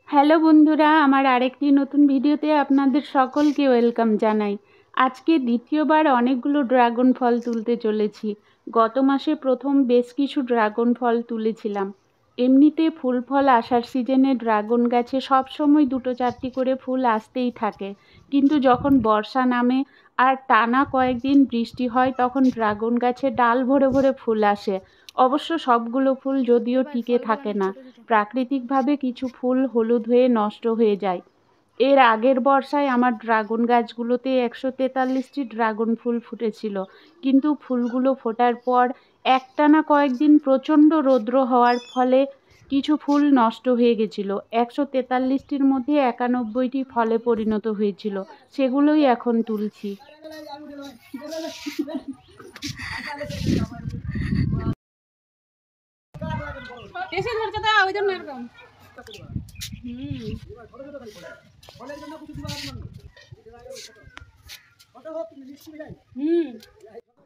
Hello বন্ধুরা, আমার আরেকটি নতুন ভিডিওতে আপনাদের সকলকে ওয়েলকাম জানাই। আজকে দ্বিতীয়বার অনেকগুলো ড্রাগন ফল তুলতে চলেছি। গত মাসে প্রথম বেশ কিছু ড্রাগন ফল তুলেছিলাম। এমনিতে ফুল ফল আসার সিজনে ড্রাগন গাছে সবসময় 2-4টি করে ফুল আসতেই থাকে, কিন্তু যখন বর্ষা নামে আর টানা কয়েকদিন বৃষ্টি হয় তখন ড্রাগন গাছে ডাল ভরে ভরে ফুল আসে। অবশ্য সবগুলো ফুল যদিও টিকে থাকে না, প্রাকৃতিকভাবে কিছু ফুল হলুদ হয়ে নষ্ট হয়ে যায়। এর আগের বর্ষায় আমার ড্রাগন গাছগুলোতে 143টি ড্রাগন ফুল ফুটেছিল, কিন্তু ফুলগুলো ফোটার পর একটানা কয়েকদিন প্রচণ্ড রৌদ্র হওয়ার ফলে কিছু ফুল নষ্ট হয়ে গেছিল। 143টির মধ্যে 91টি ফলে পরিণত হয়েছিল, সেগুলোই এখন তুলছি। এসে ধরছে তো ওই জন্য এরকম।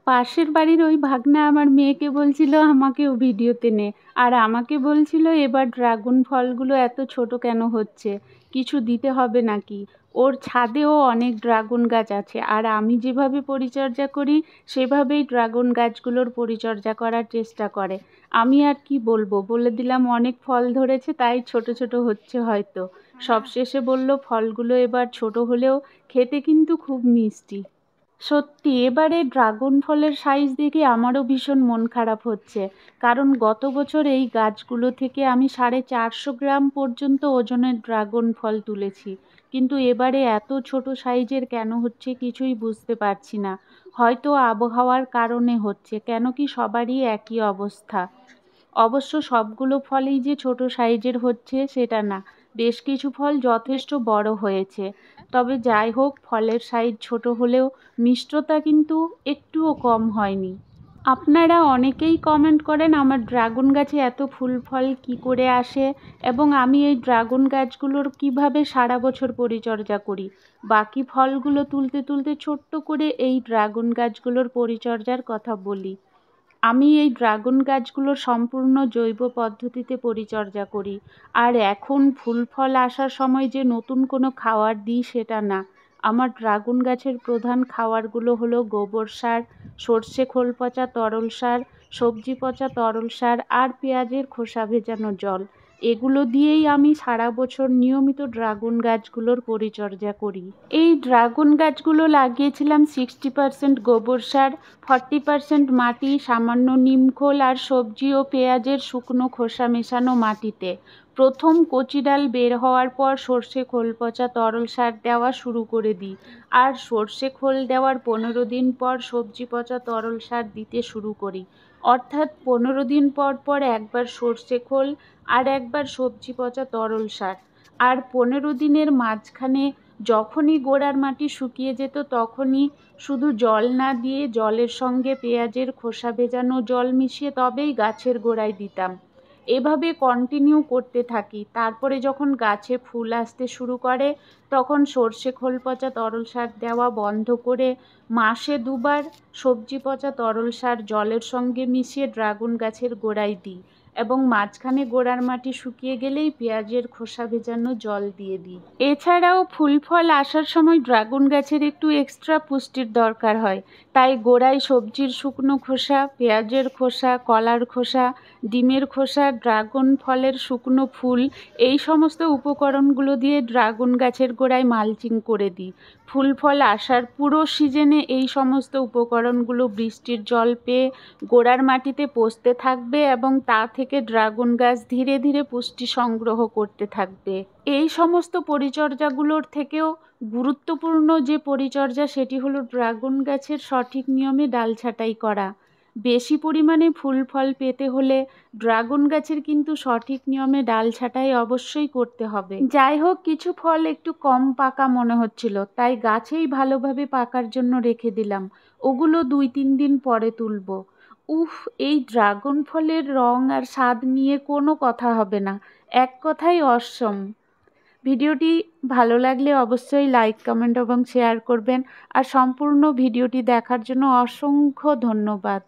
পাশের বাড়ির ওই ভাগ্না আমার মেয়েকে বলছিল আমাকেও ভিডিওতে নে, আর আমাকে বলছিল এবার ড্রাগন ফলগুলো এত ছোট কেন হচ্ছে, কিছু দিতে হবে নাকি। ওর ছাদেও অনেক ড্রাগন গাছ আছে, আর আমি যেভাবে পরিচর্যা করি সেভাবেই ড্রাগন গাছগুলোর পরিচর্যা করার চেষ্টা করে। আমি আর কি বলবো, বলে দিলাম অনেক ফল ধরেছে তাই ছোট ছোট হচ্ছে হয়তো। সবশেষে বলল ফলগুলো এবার ছোট হলেও খেতে কিন্তু খুব মিষ্টি। সত্যি এবারে ড্রাগন ফলের সাইজ দেখে আমারও ভীষণ মন খারাপ হচ্ছে, কারণ গত বছর এই গাছগুলো থেকে আমি 450 গ্রাম পর্যন্ত ওজনের ড্রাগন ফল তুলেছি, কিন্তু এবারে এত ছোট সাইজের কেন হচ্ছে কিছুই বুঝতে পারছি না। হয়তো আবহাওয়ার কারণে হচ্ছে, কেন কি সবারই একই অবস্থা। অবশ্য সবগুলো ফলই যে ছোট সাইজের হচ্ছে সেটা না, বেশ কিছু ফল যথেষ্ট বড় হয়েছে। তবে যাই হোক, ফলের সাইজ ছোট হলেও মিষ্টতা কিন্তু একটুও কম হয়নি। আপনারা অনেকেই কমেন্ট করেন আমার ড্রাগন গাছে এত ফুল ফল কী করে আসে, এবং আমি এই ড্রাগন গাছগুলোর কিভাবে সারা বছর পরিচর্যা করি। বাকি ফলগুলো তুলতে তুলতে ছোট্ট করে এই ড্রাগন গাছগুলোর পরিচর্যার কথা বলি। আমি এই ড্রাগন গাছগুলোর সম্পূর্ণ জৈব পদ্ধতিতে পরিচর্যা করি, আর এখন ফুল ফল আসার সময় যে নতুন কোনো খাবার দিই সেটা না। আমার ড্রাগন গাছের প্রধান খাবারগুলো হলো গোবর সার, সর্ষে খোল পচা তরল সার, সবজি পচা তরল সার আর পেঁয়াজের খোসা ভেজানো জল। এগুলো দিয়েই আমি সারা বছর নিয়মিত ড্রাগন গাছগুলোর পরিচর্যা করি। এই ড্রাগন গাছগুলো লাগিয়েছিলাম 60% গোবর সার, 40% মাটি, সামান্য নিমখোল আর সবজি ও পেঁয়াজের শুকনো খোসা মেশানো মাটিতে। প্রথম কচি ডাল বের হওয়ার পর সর্ষে খোল পচা তরল সার দেওয়া শুরু করে দিই, আর সর্ষে খোল দেওয়ার 15 দিন পর সবজি পচা তরল সার দিতে শুরু করি। অর্থাৎ 15 দিন পর পর একবার সর্ষে খোল আর একবার সবজি পচা তরল সার। আর 15 দিনের মাঝখানে যখনই গোড়ার মাটি শুকিয়ে যেত তখনই শুধু জল না দিয়ে জলের সঙ্গে পেঁয়াজের খোসা ভেজানো জল মিশিয়ে তবেই গাছের গোড়ায় দিতাম। এভাবে কন্টিনিউ করতে থাকি। তারপরে যখন গাছে ফুল আসতে শুরু করে তখন সর্ষে খোল পচা তরল সার দেওয়া বন্ধ করে মাসে 2বার সবজি পচা তরল সার জলের সঙ্গে মিশিয়ে ড্রাগন গাছের গোড়ায় দিই, এবং মাঝখানে গোড়ার মাটি শুকিয়ে গেলেই পেঁয়াজের খোসা ভেজানো জল দিয়ে দিই। এছাড়াও ফুল ফল আসার সময় ড্রাগন গাছের একটু এক্সট্রা পুষ্টির দরকার হয়, তাই গোড়ায় সবজির শুকনো খোসা, পেঁয়াজের খোসা, কলার খোসা, ডিমের খোসা, ড্রাগন ফলের শুকনো ফুল, এই সমস্ত উপকরণগুলো দিয়ে ড্রাগন গাছের গোড়ায় মালচিং করে দিই। ফুল ফল আসার পুরো সিজনে এই সমস্ত উপকরণগুলো বৃষ্টির জল পেয়ে গোড়ার মাটিতে পচতে থাকবে, এবং তা থেকে ড্রাগন গাছ ধীরে ধীরে পুষ্টি সংগ্রহ করতে থাকবে। এই সমস্ত পরিচর্যাগুলোর থেকেও গুরুত্বপূর্ণ যে পরিচর্যা সেটি হলো ড্রাগন গাছের সঠিক নিয়মে ডাল ছাঁটাই করা। বেশি পরিমাণে ফুল ফল পেতে হলে ড্রাগন গাছের কিন্তু সঠিক নিয়মে ডাল ছাঁটাই অবশ্যই করতে হবে। যাই হোক, কিছু ফল একটু কম পাকা মনে হচ্ছিল, তাই গাছেই ভালোভাবে পাকার জন্য রেখে দিলাম। ওগুলো 2-3 দিন পরে তুলব। উফ, এই ড্রাগন ফলের রং আর স্বাদ নিয়ে কোনো কথা হবে না, এক কথাই অসম। ভিডিওটি ভালো লাগলে অবশ্যই লাইক, কমেন্ট এবং শেয়ার করবেন, আর সম্পূর্ণ ভিডিওটি দেখার জন্য অসংখ্য ধন্যবাদ।